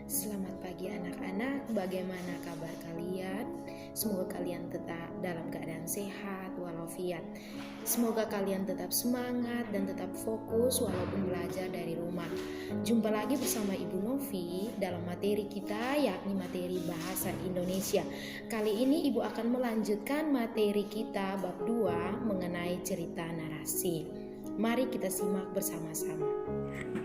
Selamat pagi anak-anak, bagaimana kabar kalian? Semoga kalian tetap dalam keadaan sehat walafiat. Semoga kalian tetap semangat dan tetap fokus walaupun belajar dari rumah. Jumpa lagi bersama Ibu Novi dalam materi kita yakni materi bahasa Indonesia. Kali ini Ibu akan melanjutkan materi kita bab 2 mengenai cerita narasi. Mari kita simak bersama-sama.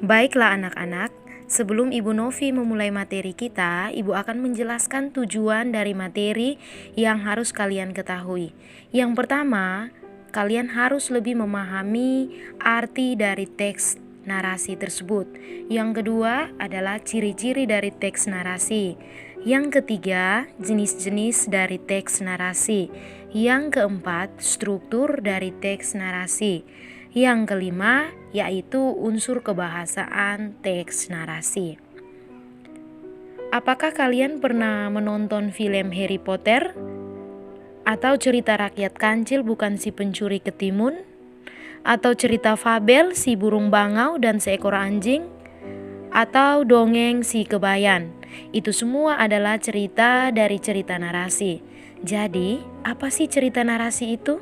Baiklah anak-anak, sebelum Ibu Novi memulai materi kita, Ibu akan menjelaskan tujuan dari materi yang harus kalian ketahui. Yang pertama, kalian harus lebih memahami arti dari teks narasi tersebut. Yang kedua adalah ciri-ciri dari teks narasi. Yang ketiga, jenis-jenis dari teks narasi. Yang keempat, struktur dari teks narasi. Yang kelima, yaitu unsur kebahasaan teks narasi. Apakah kalian pernah menonton film Harry Potter? Atau cerita rakyat kancil bukan si pencuri ketimun? Atau cerita fabel si burung bangau dan seekor anjing? Atau dongeng si kebayan? Itu semua adalah cerita dari cerita narasi. Jadi, apa sih cerita narasi itu?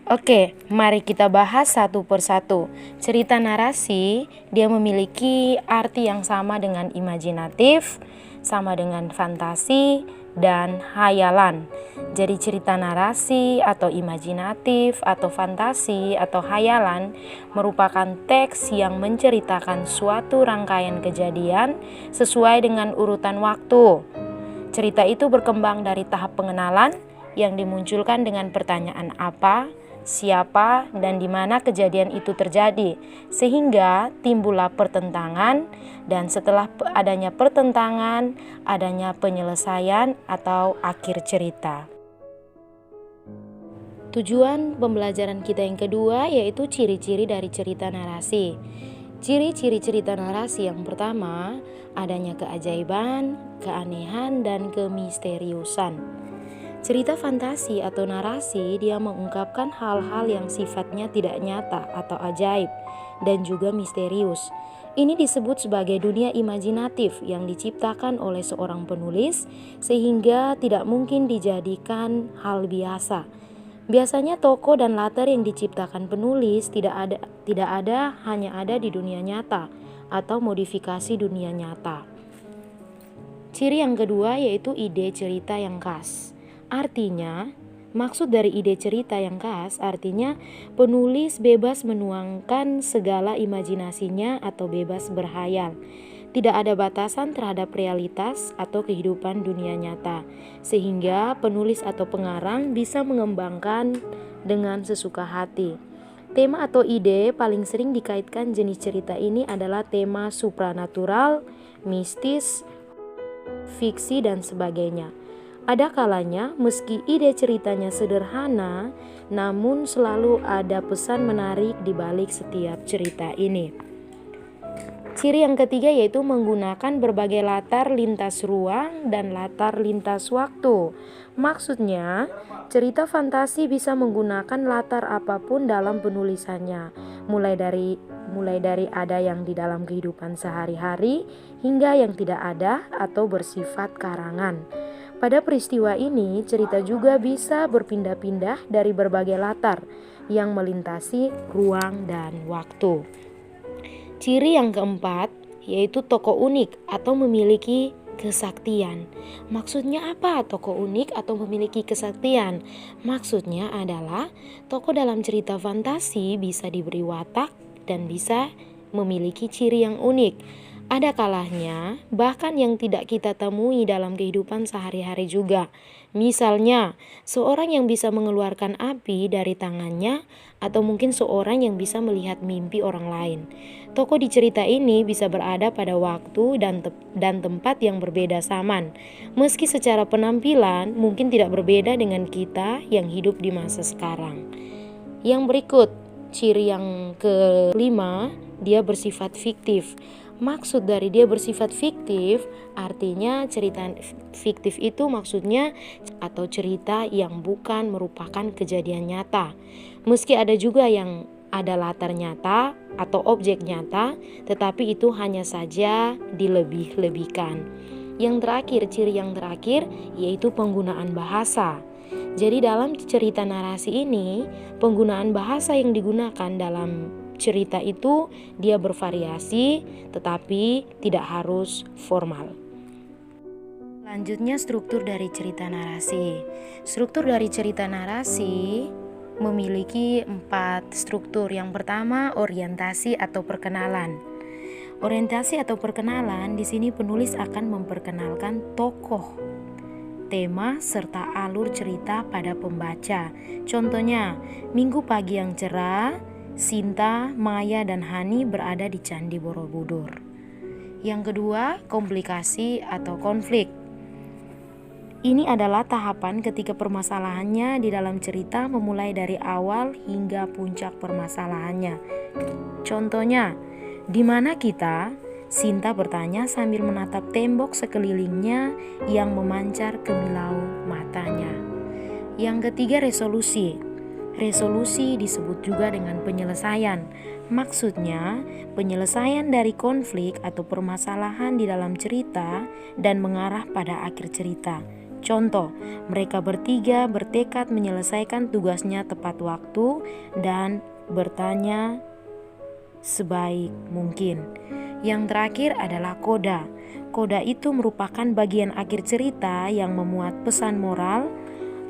Oke, mari kita bahas satu persatu. Cerita narasi, dia memiliki arti yang sama dengan imajinatif, sama dengan fantasi, dan hayalan. Jadi cerita narasi atau imajinatif atau fantasi atau hayalan merupakan teks yang menceritakan suatu rangkaian kejadian sesuai dengan urutan waktu. Cerita itu berkembang dari tahap pengenalan yang dimunculkan dengan pertanyaan apa, siapa, dan di mana kejadian itu terjadi, sehingga timbullah pertentangan, dan setelah adanya pertentangan, adanya penyelesaian atau akhir cerita. Tujuan pembelajaran kita yang kedua yaitu ciri-ciri dari cerita narasi. Ciri-ciri cerita narasi yang pertama, adanya keajaiban, keanehan, dan kemisteriusan. Cerita fantasi atau narasi dia mengungkapkan hal-hal yang sifatnya tidak nyata atau ajaib dan juga misterius. Ini disebut sebagai dunia imajinatif yang diciptakan oleh seorang penulis sehingga tidak mungkin dijadikan hal biasa. Biasanya tokoh dan latar yang diciptakan penulis tidak ada hanya ada di dunia nyata atau modifikasi dunia nyata. Ciri yang kedua yaitu ide cerita yang khas. Artinya, maksud dari ide cerita yang khas artinya penulis bebas menuangkan segala imajinasinya atau bebas berhayal. Tidak ada batasan terhadap realitas atau kehidupan dunia nyata, sehingga penulis atau pengarang bisa mengembangkan dengan sesuka hati. Tema atau ide paling sering dikaitkan jenis cerita ini adalah tema supranatural, mistis, fiksi, dan sebagainya. Ada kalanya meski ide ceritanya sederhana, namun selalu ada pesan menarik di balik setiap cerita ini. Ciri yang ketiga yaitu menggunakan berbagai latar lintas ruang dan latar lintas waktu. Maksudnya, cerita fantasi bisa menggunakan latar apapun dalam penulisannya, mulai dari ada yang di dalam kehidupan sehari-hari hingga yang tidak ada atau bersifat karangan. Pada peristiwa ini, cerita juga bisa berpindah-pindah dari berbagai latar yang melintasi ruang dan waktu. Ciri yang keempat yaitu tokoh unik atau memiliki kesaktian. Maksudnya apa tokoh unik atau memiliki kesaktian? Maksudnya adalah tokoh dalam cerita fantasi bisa diberi watak dan bisa memiliki ciri yang unik. Ada kalanya bahkan yang tidak kita temui dalam kehidupan sehari-hari juga. Misalnya, seorang yang bisa mengeluarkan api dari tangannya atau mungkin seorang yang bisa melihat mimpi orang lain. Tokoh di cerita ini bisa berada pada waktu dan tempat yang berbeda zaman. Meski secara penampilan mungkin tidak berbeda dengan kita yang hidup di masa sekarang. Yang berikut, ciri yang kelima, dia bersifat fiktif. Maksud dari dia bersifat fiktif artinya cerita fiktif itu maksudnya atau cerita yang bukan merupakan kejadian nyata. Meski ada juga yang ada latar nyata atau objek nyata, tetapi itu hanya saja dilebih-lebihkan. Ciri yang terakhir yaitu penggunaan bahasa. Jadi dalam cerita narasi ini, penggunaan bahasa yang digunakan dalam cerita itu dia bervariasi tetapi tidak harus formal. Selanjutnya, struktur dari cerita narasi. Struktur dari cerita narasi memiliki 4 struktur. Yang pertama, orientasi atau perkenalan. Orientasi atau perkenalan di sini penulis akan memperkenalkan tokoh, tema serta alur cerita pada pembaca. Contohnya, minggu pagi yang cerah, Sinta, Maya, dan Hani berada di Candi Borobudur. Yang kedua, komplikasi atau konflik. Ini adalah tahapan ketika permasalahannya di dalam cerita memulai dari awal hingga puncak permasalahannya. Contohnya, di mana kita? Sinta bertanya sambil menatap tembok sekelilingnya yang memancar kemilau matanya. Yang ketiga, resolusi. Resolusi disebut juga dengan penyelesaian. Maksudnya, penyelesaian dari konflik atau permasalahan di dalam cerita dan mengarah pada akhir cerita. Contoh, mereka bertiga bertekad menyelesaikan tugasnya tepat waktu dan bertanya sebaik mungkin. Yang terakhir adalah koda. Koda itu merupakan bagian akhir cerita yang memuat pesan moral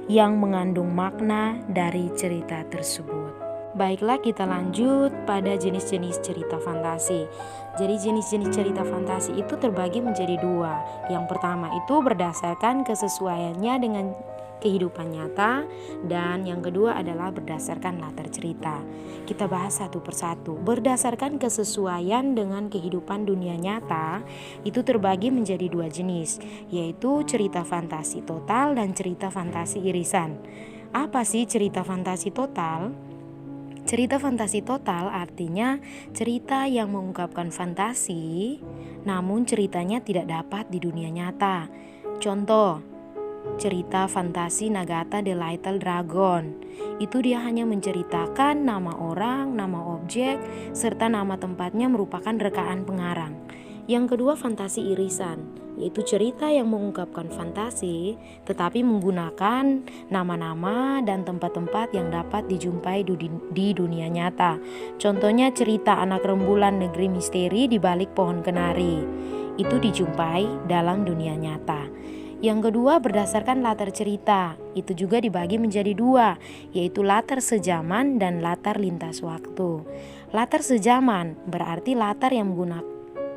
yang mengandung makna dari cerita tersebut. Baiklah, kita lanjut pada jenis-jenis cerita fantasi. Jadi jenis-jenis cerita fantasi itu terbagi menjadi 2. Yang pertama itu berdasarkan kesesuaiannya dengan kehidupan nyata, dan yang kedua adalah berdasarkan latar cerita. Kita bahas satu persatu. Berdasarkan kesesuaian dengan kehidupan dunia nyata itu terbagi menjadi 2 jenis, yaitu cerita fantasi total dan cerita fantasi irisan. Apa sih cerita fantasi total? Cerita fantasi total artinya cerita yang mengungkapkan fantasi, namun ceritanya tidak dapat di dunia nyata. Contoh, cerita fantasi Nagata The Little Dragon. Itu dia hanya menceritakan nama orang, nama objek, serta nama tempatnya merupakan rekaan pengarang. Yang kedua, fantasi irisan, yaitu cerita yang mengungkapkan fantasi tetapi menggunakan nama-nama dan tempat-tempat yang dapat dijumpai di dunia nyata. Contohnya cerita Anak Rembulan Negeri Misteri di Balik Pohon Kenari. Itu dijumpai dalam dunia nyata. Yang kedua, berdasarkan latar cerita. Itu juga dibagi menjadi 2, yaitu latar sejaman dan latar lintas waktu. Latar sejaman berarti latar yang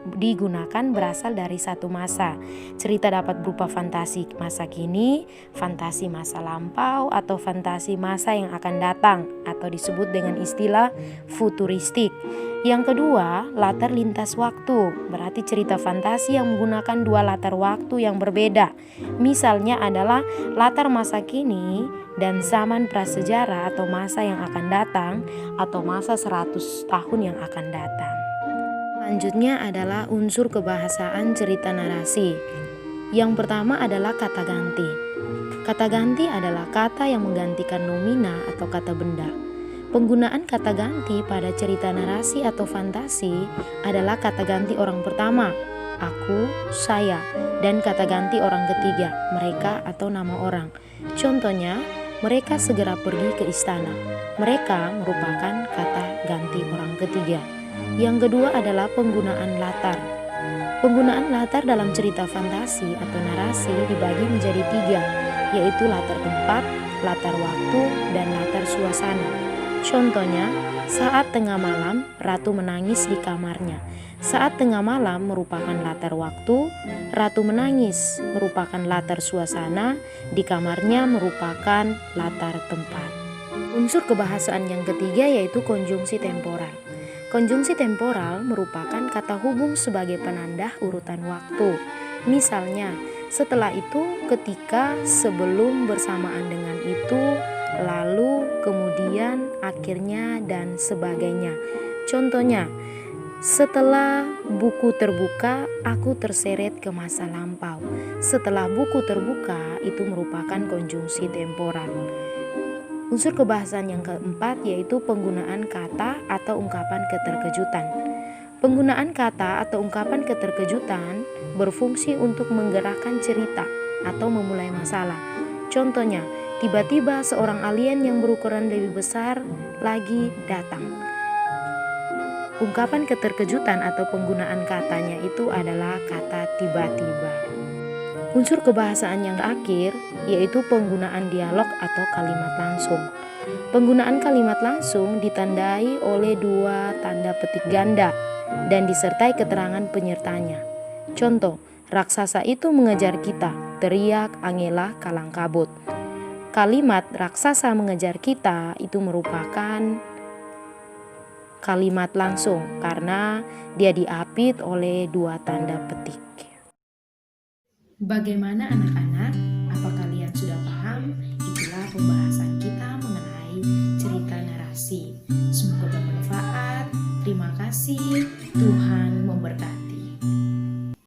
digunakan berasal dari satu masa. Cerita dapat berupa fantasi masa kini, fantasi masa lampau, atau fantasi masa yang akan datang, atau disebut dengan istilah futuristik. Yang kedua, latar lintas waktu, berarti cerita fantasi yang menggunakan 2 latar waktu yang berbeda. Misalnya adalah latar masa kini dan zaman prasejarah atau masa yang akan datang, atau masa 100 tahun yang akan datang. Selanjutnya adalah unsur kebahasaan cerita narasi. Yang pertama adalah kata ganti. Kata ganti adalah kata yang menggantikan nomina atau kata benda. Penggunaan kata ganti pada cerita narasi atau fantasi adalah kata ganti orang pertama, aku, saya, dan kata ganti orang ketiga, mereka atau nama orang. Contohnya, mereka segera pergi ke istana. Mereka merupakan kata ganti orang ketiga. Yang kedua adalah penggunaan latar. Penggunaan latar dalam cerita fantasi atau narasi dibagi menjadi 3, yaitu latar tempat, latar waktu, dan latar suasana. Contohnya, saat tengah malam, Ratu menangis di kamarnya. Saat tengah malam merupakan latar waktu, Ratu menangis merupakan latar suasana, di kamarnya merupakan latar tempat. Unsur kebahasaan yang ketiga yaitu konjungsi temporal. Konjungsi temporal merupakan kata hubung sebagai penanda urutan waktu. Misalnya, setelah itu, ketika, sebelum, bersamaan dengan itu, lalu, kemudian, akhirnya, dan sebagainya. Contohnya, setelah buku terbuka, aku terseret ke masa lampau. Setelah buku terbuka, itu merupakan konjungsi temporal. Unsur kebahasaan yang keempat yaitu penggunaan kata atau ungkapan keterkejutan. Penggunaan kata atau ungkapan keterkejutan berfungsi untuk menggerakkan cerita atau memulai masalah. Contohnya, tiba-tiba seorang alien yang berukuran lebih besar lagi datang. Ungkapan keterkejutan atau penggunaan katanya itu adalah kata tiba-tiba. Unsur kebahasaan yang terakhir yaitu penggunaan dialog atau kalimat langsung. Penggunaan kalimat langsung ditandai oleh dua tanda petik ganda dan disertai keterangan penyertanya. Contoh, raksasa itu mengejar kita, teriak Angela kalang kabut. Kalimat raksasa mengejar kita itu merupakan kalimat langsung karena dia diapit oleh dua tanda petik. Bagaimana anak-anak? Apa kalian sudah paham? Itulah pembahasan kita mengenai cerita narasi. Semoga bermanfaat. Terima kasih. Tuhan